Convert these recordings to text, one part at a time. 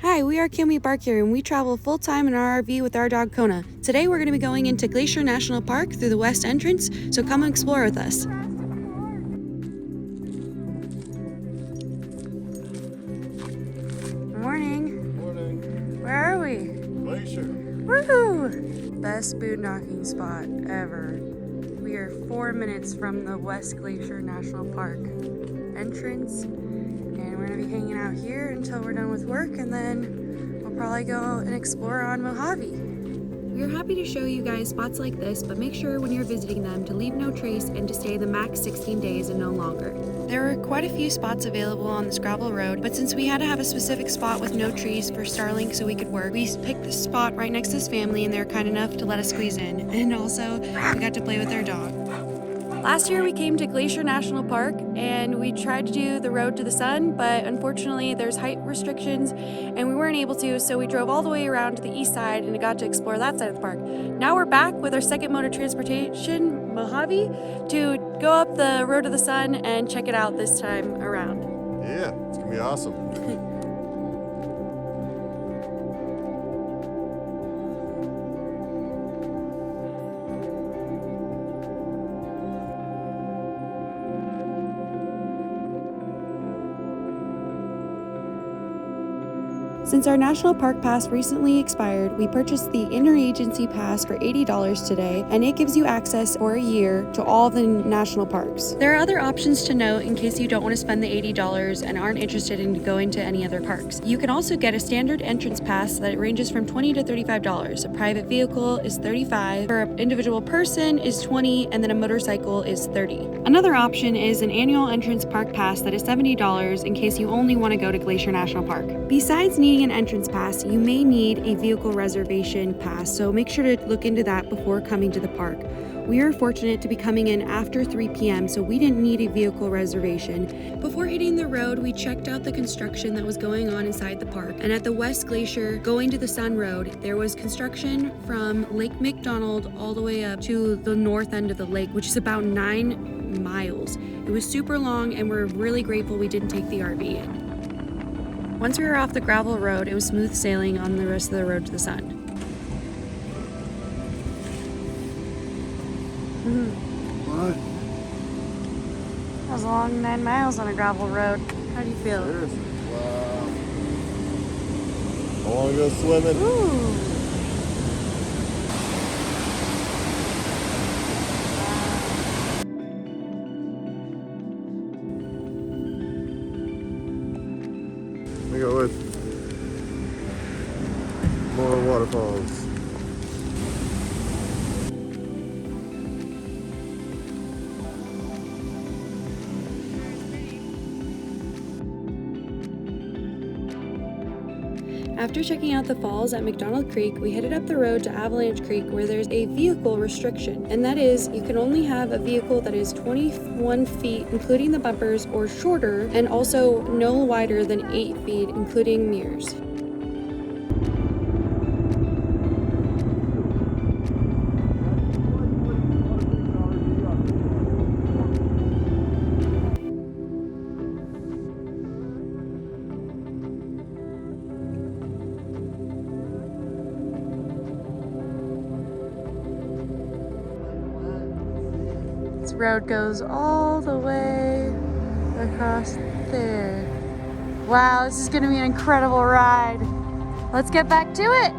Hi, we are Cameo here, and we travel full-time in our RV with our dog Kona. Today we're going to be going into Glacier National Park through the west entrance, so come and explore with us. Morning. Morning. Where are we? Glacier. Woohoo! Best boondocking spot ever. We are 4 minutes from the West Glacier National Park entrance, and we're going to be hanging out here until we're done with work, and then we'll probably go and explore on Mojave. We are happy to show you guys spots like this, but make sure when you're visiting them to leave no trace and to stay the max 16 days and no longer. There were quite a few spots available on this gravel road, but since we had to have a specific spot with no trees for Starlink so we could work, we picked this spot right next to this family, and they were kind enough to let us squeeze in. And also, we got to play with their dog. Last year we came to Glacier National Park and we tried to do the road to the sun, but unfortunately there's height restrictions and we weren't able to, so we drove all the way around to the east side and got to explore that side of the park. Now we're back with our second mode of transportation, Mojave, to go up the road to the sun and check it out this time around. Yeah, it's gonna be awesome. Since our National Park Pass recently expired, we purchased the Interagency Pass for $80 today, and it gives you access for a year to all the national parks. There are other options to note in case you don't want to spend the $80 and aren't interested in going to any other parks. You can also get a standard entrance pass that ranges from $20 to $35. A private vehicle is $35, for an individual person is $20, and then a motorcycle is $30. Another option is an annual entrance park pass that is $70 in case you only want to go to Glacier National Park. Besides needing an entrance pass, you may need a vehicle reservation pass, so make sure to look into that before coming to the park. We are fortunate to be coming in after 3 p.m., so we didn't need a vehicle reservation. Before hitting the road, we checked out the construction that was going on inside the park. And at the West Glacier, going to the Sun Road, there was construction from Lake McDonald all the way up to the north end of the lake, which is about 9 miles. It was super long, and we're really grateful we didn't take the RV in. Once we were off the gravel road, it was smooth sailing on the rest of the road to the sun. What? That was a long 9 miles on a gravel road. How do you feel? Seriously? Wow. I wanna go swimming. Ooh. We go with more waterfalls. After checking out the falls at McDonald Creek, we headed up the road to Avalanche Creek where there's a vehicle restriction, and that is you can only have a vehicle that is 21 feet including the bumpers or shorter, and also no wider than 8 feet including mirrors. This road goes all the way across there. Wow, this is gonna be an incredible ride. Let's get back to it.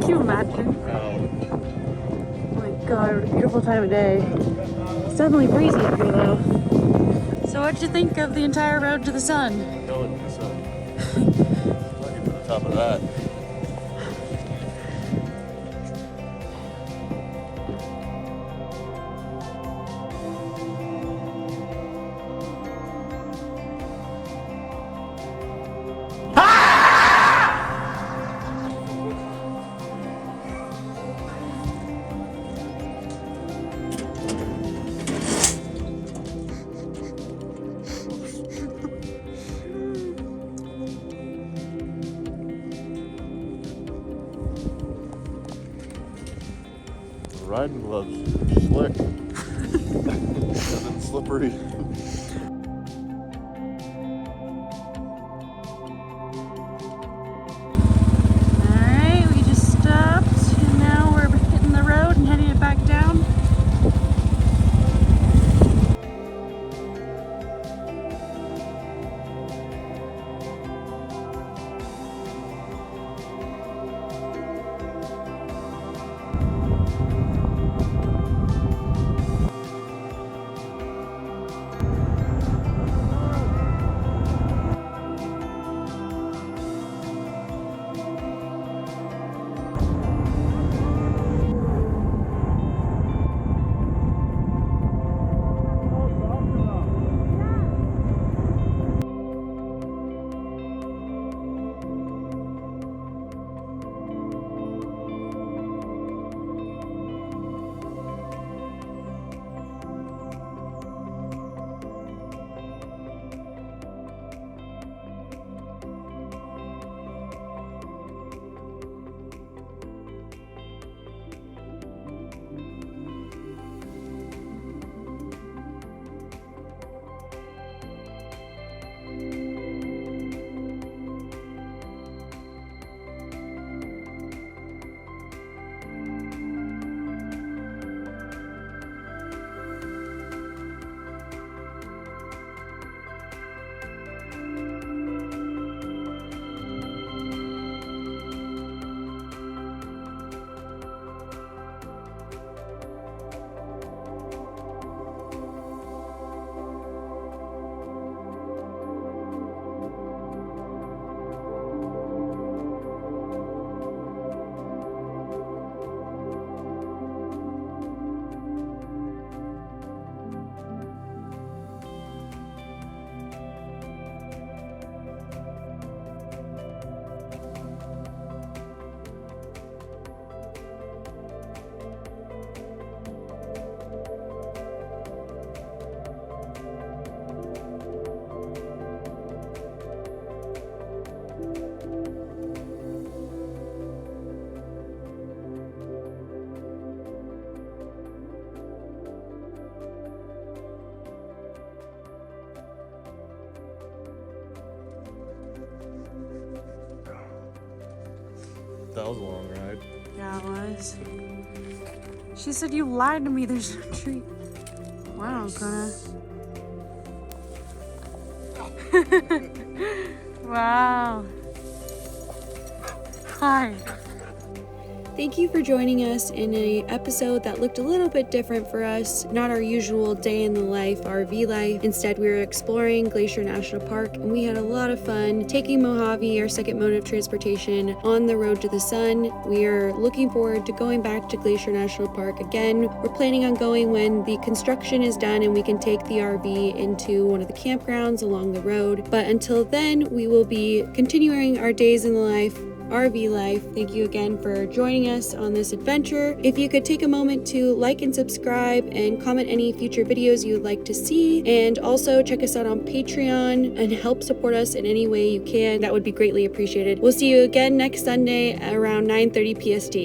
Can you imagine? Oh my god, what a beautiful time of day. It's definitely breezy up here though. So what'd you think of the entire road to the sun? Going to the sun. I'll get to the top of that. Riding gloves, slick, and then slippery. Alright, we just stopped and now we're hitting the road and heading it back down. That was a long ride. Yeah, it was. She said you lied to me, there's no tree. Wow, Kona. Wow. Hi. Thank you for joining us in an episode that looked a little bit different for us, not our usual day in the life RV life. Instead, we were exploring Glacier National Park and we had a lot of fun taking Mojave, our second mode of transportation, on the road to the sun. We are looking forward to going back to Glacier National Park again. We're planning on going when the construction is done and we can take the RV into one of the campgrounds along the road. But until then, we will be continuing our days in the life RV life. Thank you again for joining us on this adventure. If you could take a moment to like and subscribe and comment any future videos you would like to see, and also check us out on Patreon and help support us in any way you can, that would be greatly appreciated. We'll see you again next Sunday around 9:30 PST.